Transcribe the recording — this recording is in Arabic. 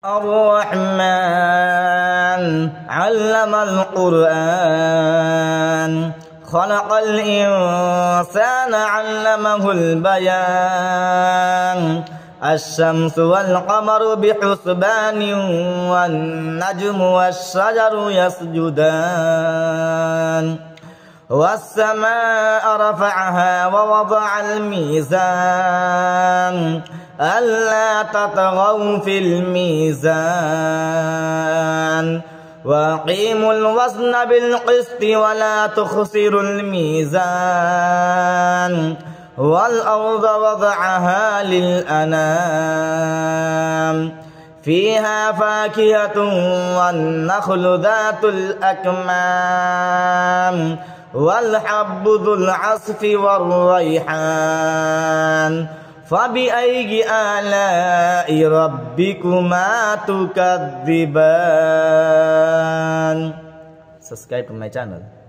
الرحمن علم القرآن خلق الإنسان علمه البيان الشمس والقمر بحسبان والنجم والشجر يسجدان والسماء رفعها ووضع الميزان ألا تطغوا في الميزان وأقيموا الوزن بالقسط ولا تخسروا الميزان والأرض وضعها للأنام فيها فاكهة والنخل ذات الأكمام والحب ذو العصف والريحان فبأي آلاء ربكما تكذبان. Subscribe to my channel.